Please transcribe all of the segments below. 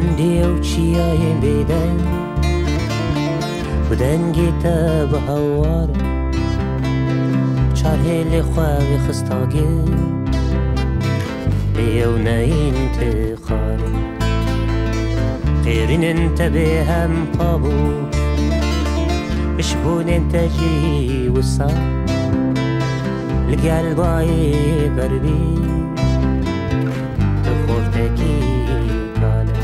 من ديو چیای بیدن بدنگی تا بهواره چاره لخواهی خستاگی بیو نین تخاره غيرين انت بهم طابو اشبون انت جي وصار القلب عاي قربي تخورتكي كالا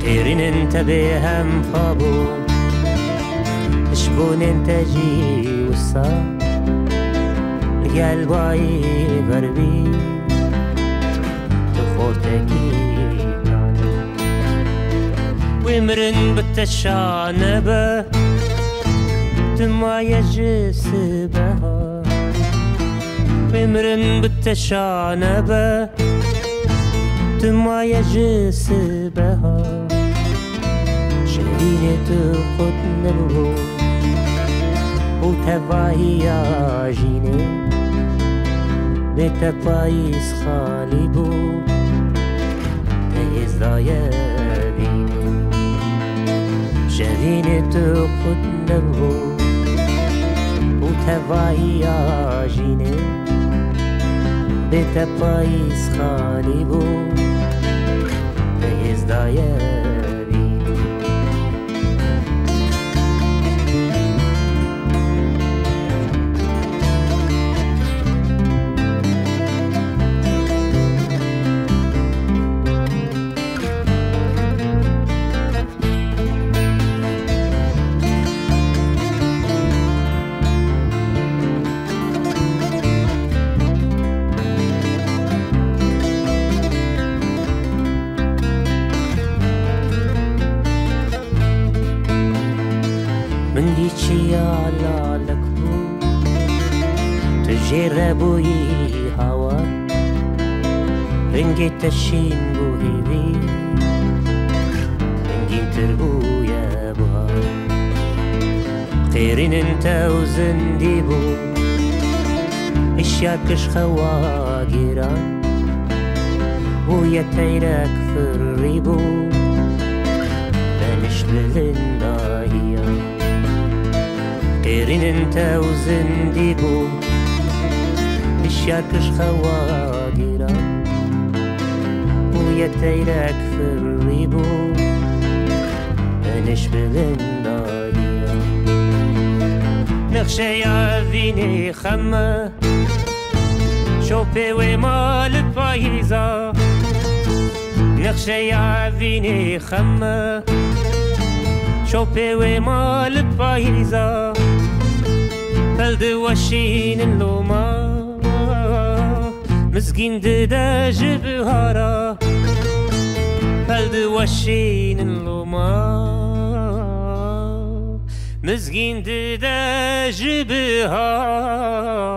غيرين انت بهم طابو اشبون انت جي وصار القلب عاي قربي تخورتكي ومرن بالتشانبة دمع يجسبها ومرن بالتشانبة دمع يجسبها شرينة خدنا الهو وتبعي عجينة بتبعيس خالي بو تيز ضايا شرينة خدنا الهو وتبعي عجينة بتبعيس خالي بو تيز ضايا من دي چيا لالك بو تجربوي هوا رنجي تشين بو هيدي رنجي تربو يا بوها خيرين انت وزندي بو اشياكش خواجران ويا تيرك في الريبو بنش بلنداهيا غيرين انت وزنديبو اشياكش خواجرا ويا تيرك في الريبو انش بلنداهيا نخشى يا فيني خمة شوبي ومال بايزا نخشى يا فيني خمة شوبي ومال بايزا فلد وشين اللوما مسكين ددا جبهارا فلد وشين اللوما مسكين ددا جبهارا